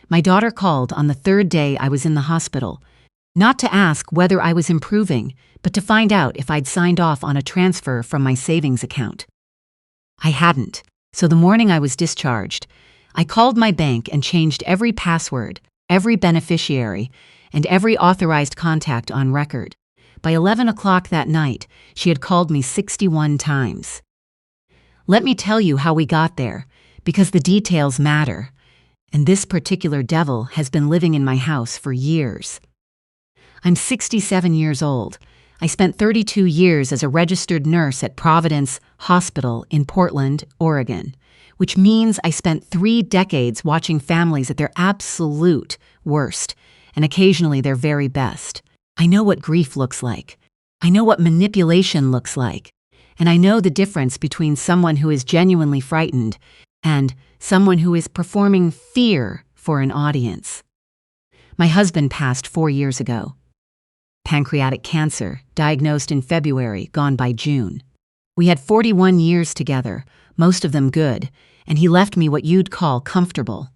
My daughter called on the third day I was in the hospital, not to ask whether I was improving, but to find out if I'd signed off on a transfer from my savings account. I hadn't, so the morning I was discharged, I called my bank and changed every password, every beneficiary, and every authorized contact on record. By 11 o'clock that night, she had called me 61 times. Let me tell you how we got there, because the details matter, and this particular devil has been living in my house for years. I'm 67 years old. I spent 32 years as a registered nurse at Providence Hospital in Portland, Oregon, which means I spent 3 decades watching families at their absolute worst, and occasionally their very best. I know what grief looks like. I know what manipulation looks like. And I know the difference between someone who is genuinely frightened and someone who is performing fear for an audience. My husband passed 4 years ago. Pancreatic cancer, diagnosed in February, gone by June. We had 41 years together, most of them good, and he left me what you'd call comfortable.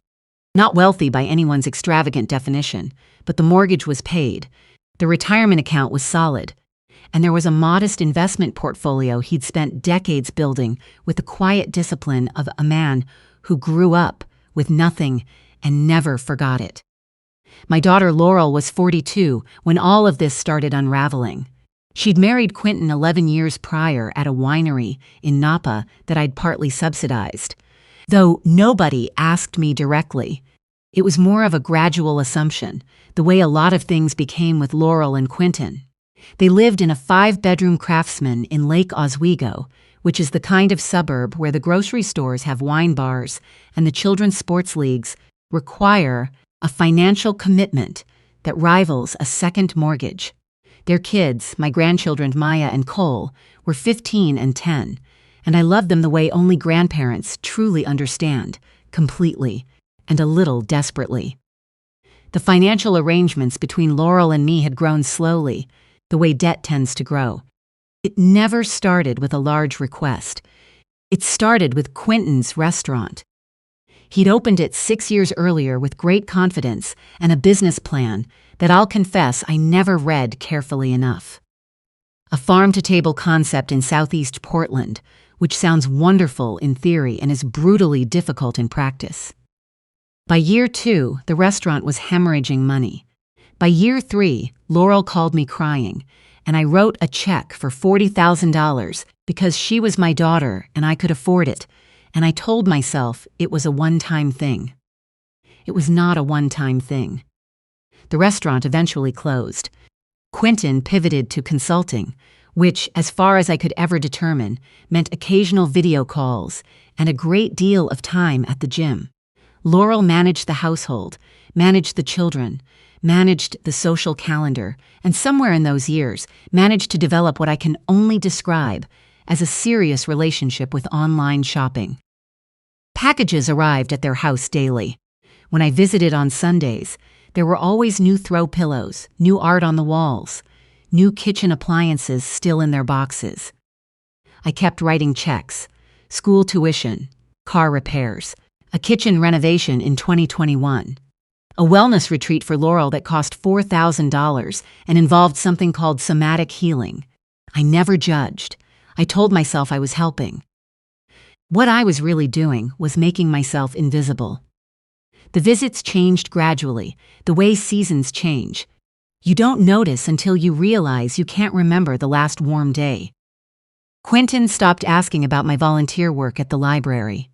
Not wealthy by anyone's extravagant definition, but the mortgage was paid, the retirement account was solid, and there was a modest investment portfolio he'd spent decades building with the quiet discipline of a man who grew up with nothing and never forgot it. My daughter Laurel was 42 when all of this started unraveling. She'd married Quentin 11 years prior at a winery in Napa that I'd partly subsidized. Though nobody asked me directly, it was more of a gradual assumption, the way a lot of things became with Laurel and Quentin. They lived in a 5-bedroom Craftsman in Lake Oswego, which is the kind of suburb where the grocery stores have wine bars and the children's sports leagues require a financial commitment that rivals a second mortgage. Their kids, my grandchildren Maya and Cole, were 15 and 10, and I loved them the way only grandparents truly understand, completely, and a little desperately. The financial arrangements between Laurel and me had grown slowly, the way debt tends to grow. It never started with a large request. It started with Quentin's restaurant. He'd opened it 6 years earlier with great confidence and a business plan that I'll confess I never read carefully enough. A farm-to-table concept in southeast Portland, which sounds wonderful in theory and is brutally difficult in practice. By year 2, the restaurant was hemorrhaging money. By year 3, Laurel called me crying, and I wrote a check for $40,000 because she was my daughter and I could afford it, and I told myself it was a one-time thing. It was not a one-time thing. The restaurant eventually closed. Quentin pivoted to consulting, which, as far as I could ever determine, meant occasional video calls and a great deal of time at the gym. Laurel managed the household, managed the children, managed the social calendar, and somewhere in those years, managed to develop what I can only describe as a serious relationship with online shopping. Packages arrived at their house daily. When I visited on Sundays, there were always new throw pillows, new art on the walls, new kitchen appliances still in their boxes. I kept writing checks, school tuition, car repairs, a kitchen renovation in 2021, a wellness retreat for Laurel that cost $4,000 and involved something called somatic healing. I never judged. I told myself I was helping. What I was really doing was making myself invisible. The visits changed gradually, the way seasons change. You don't notice until you realize you can't remember the last warm day. Quentin stopped asking about my volunteer work at the library.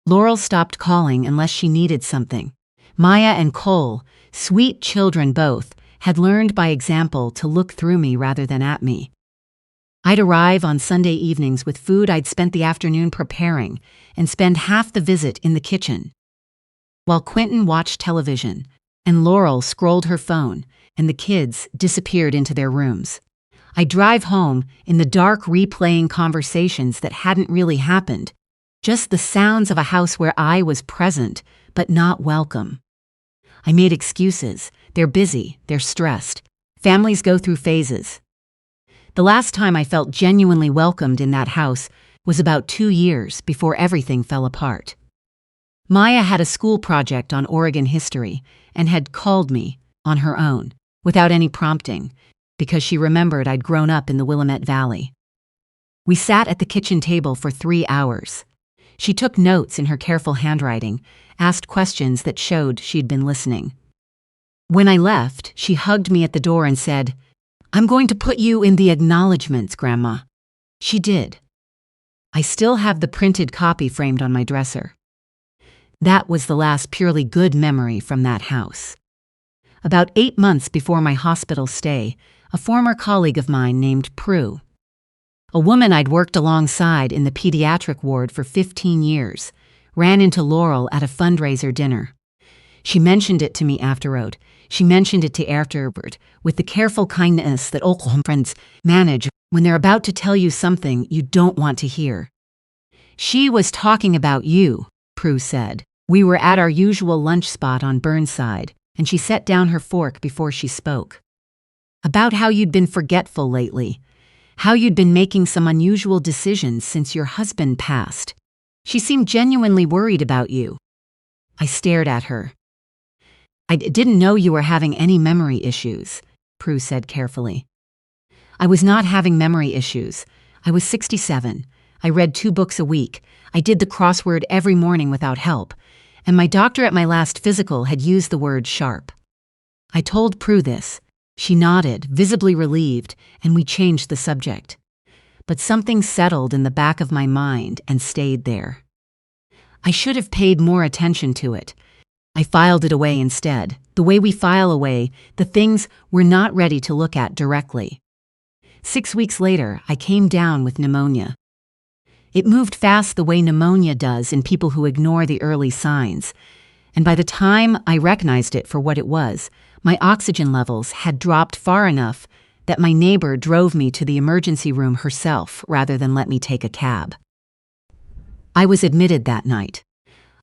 Laurel stopped calling unless she needed something. Maya and Cole, sweet children both, had learned by example to look through me rather than at me. I'd arrive on Sunday evenings with food I'd spent the afternoon preparing and spend half the visit in the kitchen. While Quentin watched television and Laurel scrolled her phone and the kids disappeared into their rooms, I'd drive home in the dark replaying conversations that hadn't really happened, just the sounds of a house where I was present but not welcome. I made excuses. They're busy, they're stressed. Families go through phases. The last time I felt genuinely welcomed in that house was about 2 years before everything fell apart. Maya had a school project on Oregon history and had called me, on her own, without any prompting, because she remembered I'd grown up in the Willamette Valley. We sat at the kitchen table for 3 hours. She took notes in her careful handwriting, asked questions that showed she'd been listening. When I left, she hugged me at the door and said, "I'm going to put you in the acknowledgments, Grandma." She did. I still have the printed copy framed on my dresser. That was the last purely good memory from that house. About 8 months before my hospital stay, a former colleague of mine named Prue, a woman I'd worked alongside in the pediatric ward for 15 years, ran into Laurel at a fundraiser dinner. She mentioned it to me afterward. She mentioned it to afterward with the careful kindness that Oklahoma friends manage when they're about to tell you something you don't want to hear. "She was talking about you," Prue said. We were at our usual lunch spot on Burnside, and she set down her fork before she spoke. "About how you'd been forgetful lately. How you'd been making some unusual decisions since your husband passed. She seemed genuinely worried about you." I stared at her. "I didn't know you were having any memory issues," Prue said carefully. "I was not having memory issues. I was 67. I read 2 books a week. I did the crossword every morning without help. And my doctor at my last physical had used the word sharp." I told Prue this. She nodded, visibly relieved, and we changed the subject. But something settled in the back of my mind and stayed there. I should have paid more attention to it. I filed it away instead, the way we file away the things we're not ready to look at directly. 6 weeks later, I came down with pneumonia. It moved fast the way pneumonia does in people who ignore the early signs, and by the time I recognized it for what it was, my oxygen levels had dropped far enough that my neighbor drove me to the emergency room herself rather than let me take a cab. I was admitted that night.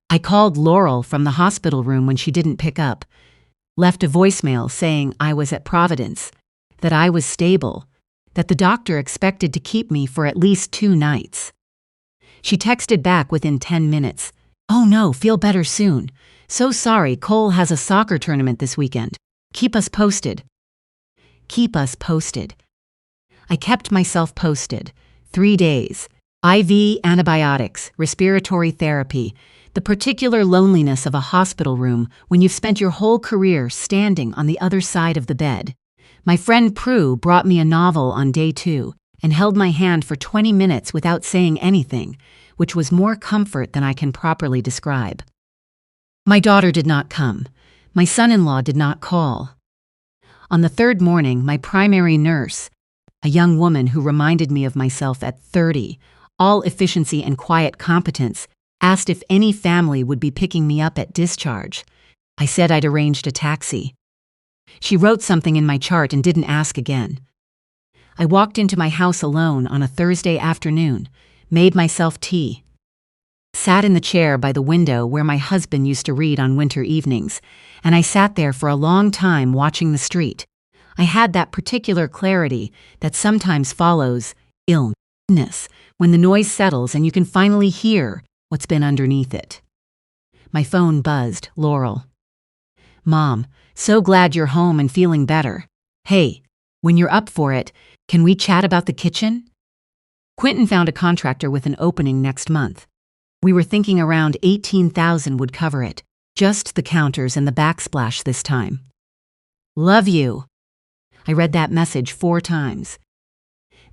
I called Laurel from the hospital room when she didn't pick up, left a voicemail saying I was at Providence, that I was stable, that the doctor expected to keep me for at least 2 nights. She texted back within 10 minutes, "Oh no, feel better soon. So sorry, Cole has a soccer tournament this weekend. Keep us posted." Keep us posted. I kept myself posted. 3 days. IV antibiotics, respiratory therapy, the particular loneliness of a hospital room when you've spent your whole career standing on the other side of the bed. My friend Prue brought me a novel on day 2 and held my hand for 20 minutes without saying anything, which was more comfort than I can properly describe. My daughter did not come. My son-in-law did not call. On the 3rd morning, my primary nurse, a young woman who reminded me of myself at 30, all efficiency and quiet competence, asked if any family would be picking me up at discharge. I said I'd arranged a taxi. She wrote something in my chart and didn't ask again. I walked into my house alone on a Thursday afternoon, made myself tea, sat in the chair by the window where my husband used to read on winter evenings, and I sat there for a long time watching the street. I had that particular clarity that sometimes follows illness, when the noise settles and you can finally hear what's been underneath it. My phone buzzed. Laurel. "Mom, so glad you're home and feeling better. Hey, when you're up for it, can we chat about the kitchen?" Quentin found a contractor with an opening next month. We were thinking around $18,000 would cover it, just the counters and the backsplash this time. "Love you." I read that message 4 times.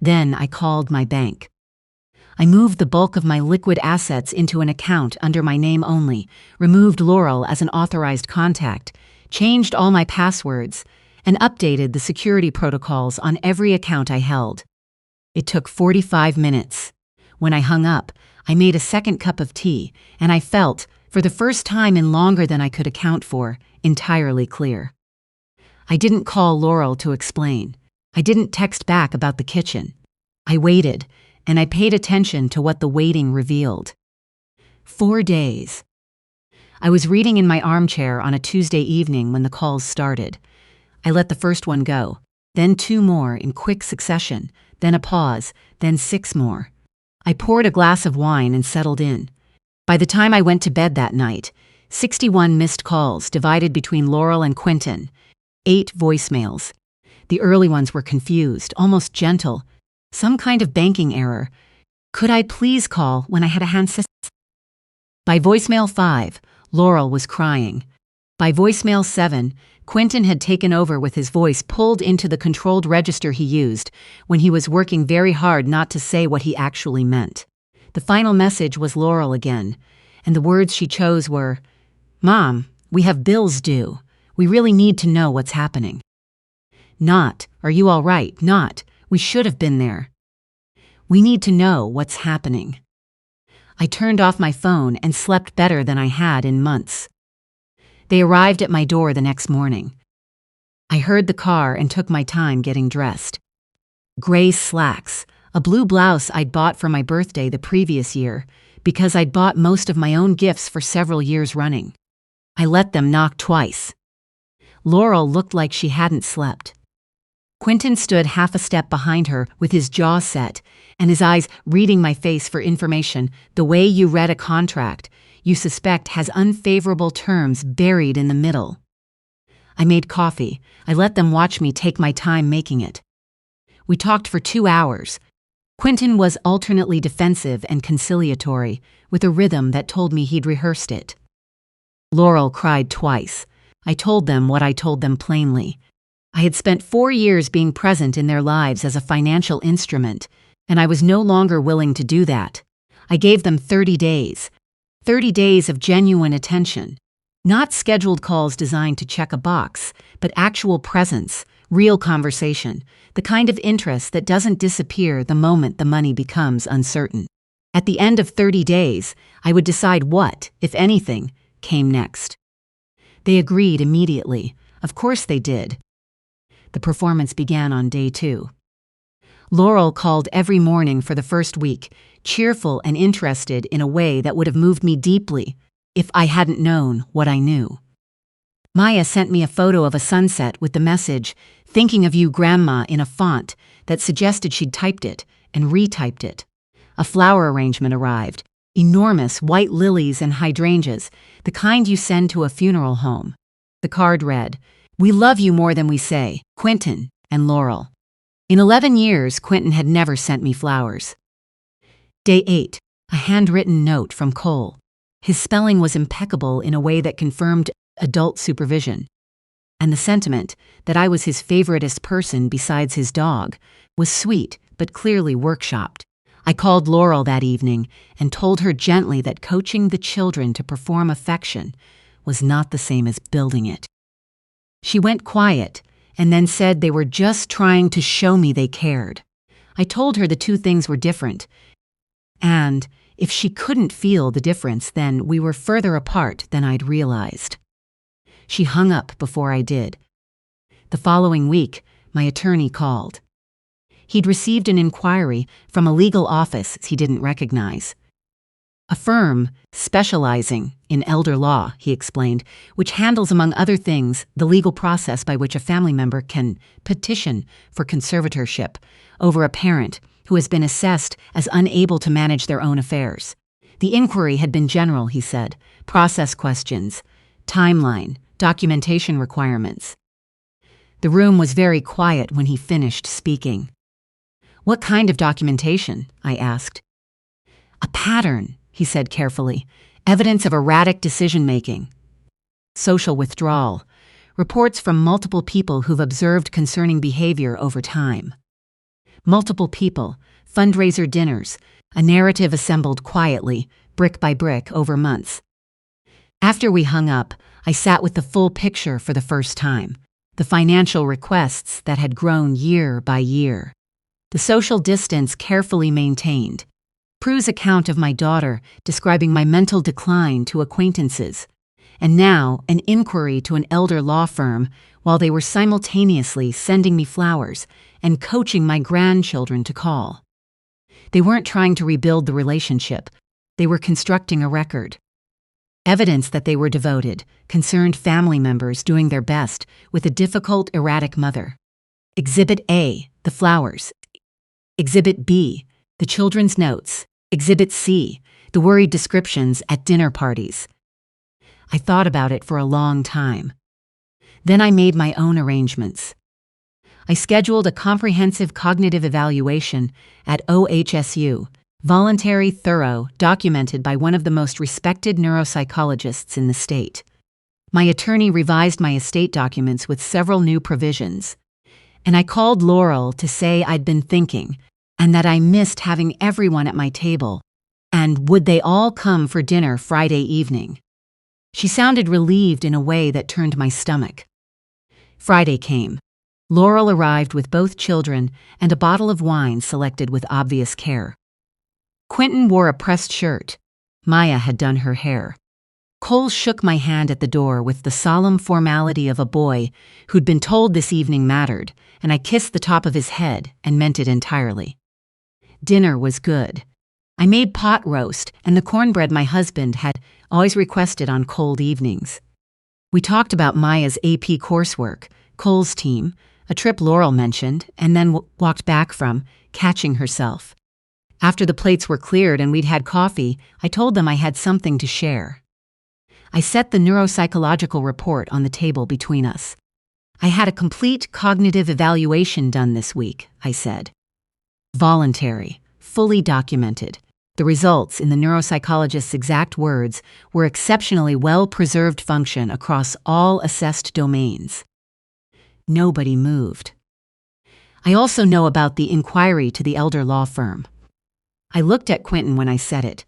Then I called my bank. I moved the bulk of my liquid assets into an account under my name only, removed Laurel as an authorized contact, changed all my passwords, and updated the security protocols on every account I held. It took 45 minutes. When I hung up, I made a second cup of tea, and I felt, for the first time in longer than I could account for, entirely clear. I didn't call Laurel to explain. I didn't text back about the kitchen. I waited, and I paid attention to what the waiting revealed. 4 days. I was reading in my armchair on a Tuesday evening when the calls started. I let the first one go, then 2 more in quick succession, then a pause, then 6 more. I poured a glass of wine and settled in. By the time I went to bed that night, 61 missed calls divided between Laurel and Quentin, 8 voicemails. The early ones were confused, almost gentle. Some kind of banking error. Could I please call when I had a handset? By voicemail 5, Laurel was crying. By voicemail 7, Quentin had taken over with his voice pulled into the controlled register he used when he was working very hard not to say what he actually meant. The final message was Laurel again, and the words she chose were, "Mom, we have bills due. We really need to know what's happening." Not, "Are you all right?" Not, "We should have been there." We need to know what's happening. I turned off my phone and slept better than I had in months. They arrived at my door the next morning. I heard the car and took my time getting dressed. Gray slacks, a blue blouse I'd bought for my birthday the previous year because I'd bought most of my own gifts for several years running. I let them knock twice. Laurel looked like she hadn't slept. Quentin stood half a step behind her with his jaw set and his eyes reading my face for information the way you read a contract you suspect has unfavorable terms buried in the middle. I made coffee. I let them watch me take my time making it. We talked for 2 hours. Quentin was alternately defensive and conciliatory, with a rhythm that told me he'd rehearsed it. Laurel cried twice. I told them what I told them plainly. I had spent 4 years being present in their lives as a financial instrument, and I was no longer willing to do that. I gave them 30 days. 30 days of genuine attention. Not scheduled calls designed to check a box, but actual presence, real conversation, the kind of interest that doesn't disappear the moment the money becomes uncertain. At the end of 30 days, I would decide what, if anything, came next. They agreed immediately. Of course they did. The performance began on day 2. Laurel called every morning for the first week, cheerful and interested in a way that would have moved me deeply if I hadn't known what I knew. Maya sent me a photo of a sunset with the message, "Thinking of you, Grandma," in a font that suggested she'd typed it and retyped it. A flower arrangement arrived, enormous white lilies and hydrangeas, the kind you send to a funeral home. The card read, "We love you more than we say, Quentin and Laurel." In 11 years, Quentin had never sent me flowers. Day 8, a handwritten note from Cole. His spelling was impeccable in a way that confirmed adult supervision. And the sentiment, that I was his favoritist person besides his dog, was sweet but clearly workshopped. I called Laurel that evening and told her gently that coaching the children to perform affection was not the same as building it. She went quiet and then said they were just trying to show me they cared. I told her the two things were different, and if she couldn't feel the difference, then we were further apart than I'd realized. She hung up before I did. The following week, my attorney called. He'd received an inquiry from a legal office he didn't recognize. A firm specializing in elder law, he explained, which handles, among other things, the legal process by which a family member can petition for conservatorship over a parent who has been assessed as unable to manage their own affairs. The inquiry had been general, he said, process questions, timeline, documentation requirements. The room was very quiet when he finished speaking. "What kind of documentation?" I asked. "A pattern," he said carefully, "evidence of erratic decision-making. Social withdrawal, reports from multiple people who've observed concerning behavior over time. Multiple people, fundraiser dinners, a narrative assembled quietly, brick by brick, over months." After we hung up, I sat with the full picture for the first time, the financial requests that had grown year by year. The social distance carefully maintained. Prue's account of my daughter describing my mental decline to acquaintances, and now an inquiry to an elder law firm while they were simultaneously sending me flowers and coaching my grandchildren to call. They weren't trying to rebuild the relationship. They were constructing a record. Evidence that they were devoted, concerned family members doing their best with a difficult, erratic mother. Exhibit A, the flowers. Exhibit B, the children's notes. Exhibit C, the worried descriptions at dinner parties. I thought about it for a long time. Then I made my own arrangements. I scheduled a comprehensive cognitive evaluation at OHSU, voluntary, thorough, documented by one of the most respected neuropsychologists in the state. My attorney revised my estate documents with several new provisions, and I called Laurel to say I'd been thinking, and that I missed having everyone at my table, and would they all come for dinner Friday evening. She sounded relieved in a way that turned my stomach. Friday came. Laurel arrived with both children and a bottle of wine selected with obvious care. Quentin wore a pressed shirt. Maya had done her hair. Cole shook my hand at the door with the solemn formality of a boy who'd been told this evening mattered, and I kissed the top of his head and meant it entirely. Dinner was good. I made pot roast and the cornbread my husband had always requested on cold evenings. We talked about Maya's AP coursework, Cole's team, a trip Laurel mentioned, and then walked back from, catching herself. After the plates were cleared and we'd had coffee, I told them I had something to share. I set the neuropsychological report on the table between us. I had a complete cognitive evaluation done this week, I said. Voluntary, fully documented. The results, in the neuropsychologist's exact words, were exceptionally well-preserved function across all assessed domains. Nobody moved. I also know about the inquiry to the elder law firm. I looked at Quentin when I said it,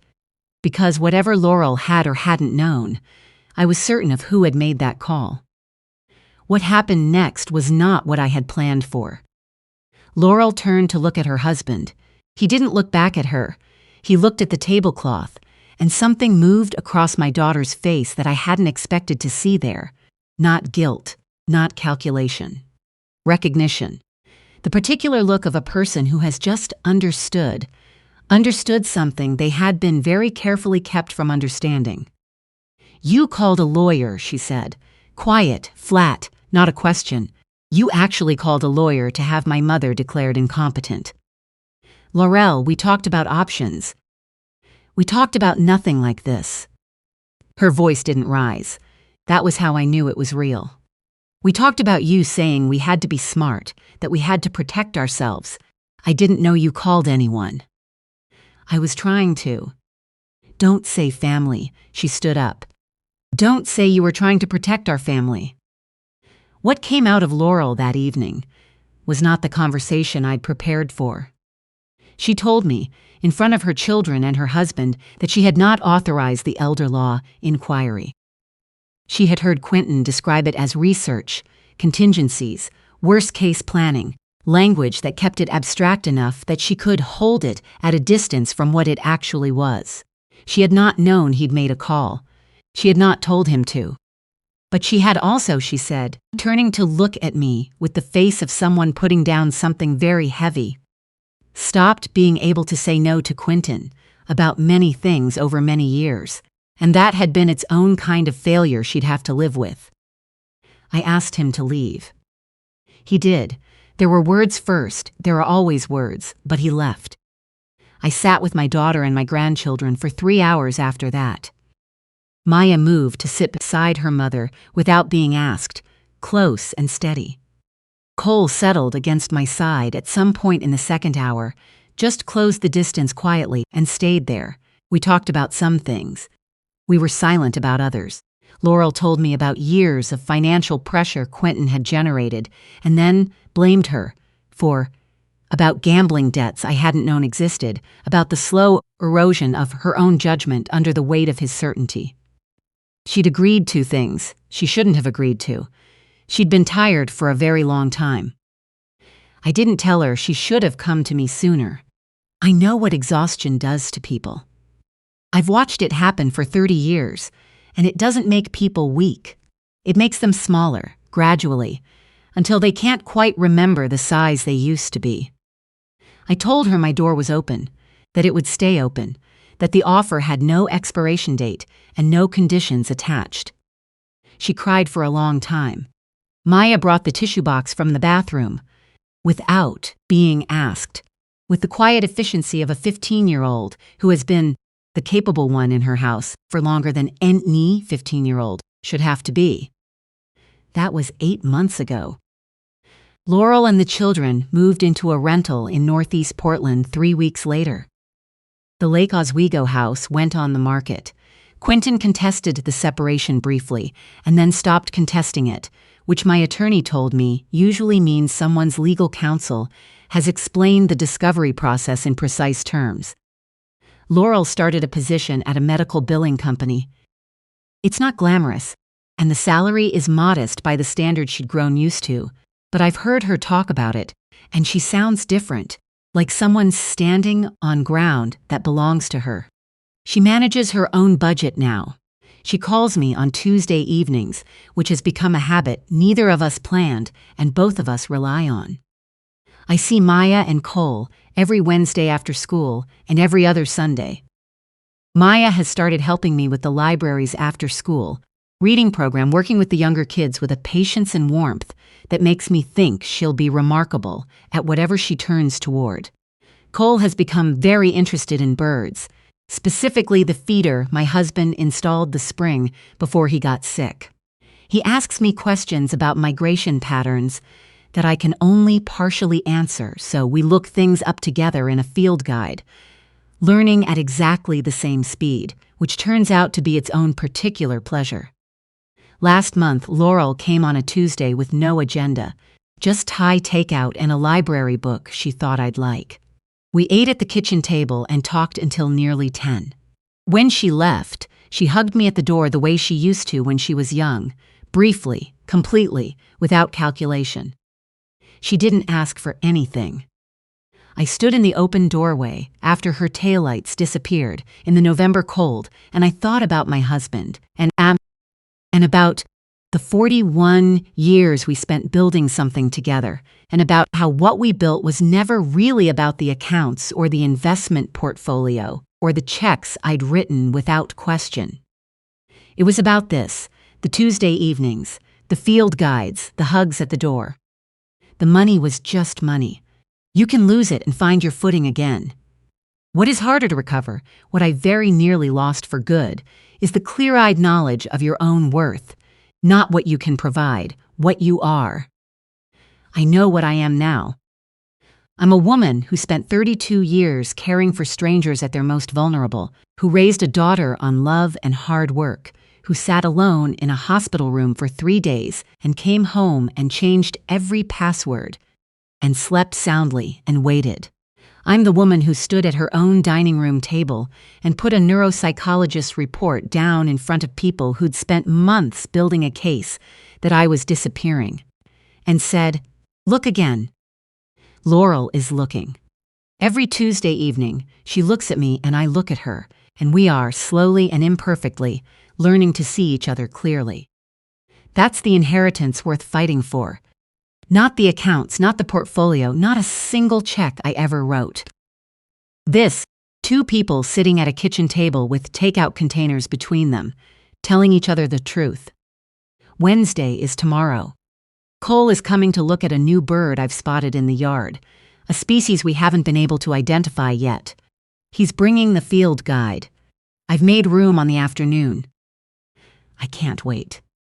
because whatever Laurel had or hadn't known, I was certain of who had made that call. What happened next was not what I had planned for. Laurel turned to look at her husband. He didn't look back at her. He looked at the tablecloth, and something moved across my daughter's face that I hadn't expected to see there. Not guilt, not calculation. Recognition. The particular look of a person who has just understood something they had been very carefully kept from understanding. You called a lawyer, she said. Quiet, flat, not a question. You actually called a lawyer to have my mother declared incompetent. Laurel, we talked about options. We talked about nothing like this. Her voice didn't rise. That was how I knew it was real. We talked about you saying we had to be smart, that we had to protect ourselves. I didn't know you called anyone. I was trying to. Don't say family, she stood up. Don't say you were trying to protect our family. What came out of Laurel that evening was not the conversation I'd prepared for. She told me, in front of her children and her husband, that she had not authorized the elder law inquiry. She had heard Quentin describe it as research, contingencies, worst-case planning, language that kept it abstract enough that she could hold it at a distance from what it actually was. She had not known he'd made a call. She had not told him to. But she had also, she said, turning to look at me with the face of someone putting down something very heavy, stopped being able to say no to Quentin about many things over many years, and that had been its own kind of failure she'd have to live with. I asked him to leave. He did. There were words first, there are always words, but he left. I sat with my daughter and my grandchildren for 3 hours after that. Maya moved to sit beside her mother without being asked, close and steady. Cole settled against my side at some point in the second hour, just closed the distance quietly and stayed there. We talked about some things. We were silent about others. Laurel told me about years of financial pressure Quentin had generated, and then blamed her about gambling debts I hadn't known existed, about the slow erosion of her own judgment under the weight of his certainty. She'd agreed to things she shouldn't have agreed to. She'd been tired for a very long time. I didn't tell her she should have come to me sooner. I know what exhaustion does to people. I've watched it happen for 30 years, and it doesn't make people weak. It makes them smaller, gradually, until they can't quite remember the size they used to be. I told her my door was open, that it would stay open, that the offer had no expiration date and no conditions attached. She cried for a long time. Maya brought the tissue box from the bathroom, without being asked, with the quiet efficiency of a 15-year-old who has been the capable one in her house, for longer than any 15-year-old should have to be. That was 8 months ago. Laurel and the children moved into a rental in Northeast Portland 3 weeks later. The Lake Oswego house went on the market. Quentin contested the separation briefly and then stopped contesting it, which my attorney told me usually means someone's legal counsel has explained the discovery process in precise terms. Laurel started a position at a medical billing company. It's not glamorous, and the salary is modest by the standards she'd grown used to, but I've heard her talk about it, and she sounds different, like someone standing on ground that belongs to her. She manages her own budget now. She calls me on Tuesday evenings, which has become a habit neither of us planned and both of us rely on. I see Maya and Cole every Wednesday after school and every other Sunday. Maya has started helping me with the library's after-school reading program, working with the younger kids with a patience and warmth that makes me think she'll be remarkable at whatever she turns toward. Cole has become very interested in birds, specifically the feeder my husband installed the spring before he got sick. He asks me questions about migration patterns that I can only partially answer, so we look things up together in a field guide, learning at exactly the same speed, which turns out to be its own particular pleasure. Last month, Laurel came on a Tuesday with no agenda, just Thai takeout and a library book she thought I'd like. We ate at the kitchen table and talked until nearly 10. When she left, she hugged me at the door the way she used to when she was young, briefly, completely, without calculation. She didn't ask for anything. I stood in the open doorway after her taillights disappeared in the November cold, and I thought about my husband and about the 41 years we spent building something together, and about how what we built was never really about the accounts or the investment portfolio or the checks I'd written without question. It was about this, the Tuesday evenings, the field guides, the hugs at the door. The money was just money. You can lose it and find your footing again. What is harder to recover, what I very nearly lost for good, is the clear-eyed knowledge of your own worth, not what you can provide, what you are. I know what I am now. I'm a woman who spent 32 years caring for strangers at their most vulnerable, who raised a daughter on love and hard work, who sat alone in a hospital room for 3 days and came home and changed every password, and slept soundly and waited. I'm the woman who stood at her own dining room table and put a neuropsychologist's report down in front of people who'd spent months building a case that I was disappearing, and said, "Look again." Laurel is looking. Every Tuesday evening, she looks at me and I look at her, and we are, slowly and imperfectly, learning to see each other clearly. That's the inheritance worth fighting for. Not the accounts, not the portfolio, not a single check I ever wrote. This, 2 people sitting at a kitchen table with takeout containers between them, telling each other the truth. Wednesday is tomorrow. Cole is coming to look at a new bird I've spotted in the yard, a species we haven't been able to identify yet. He's bringing the field guide. I've made room on the afternoon. I can't wait.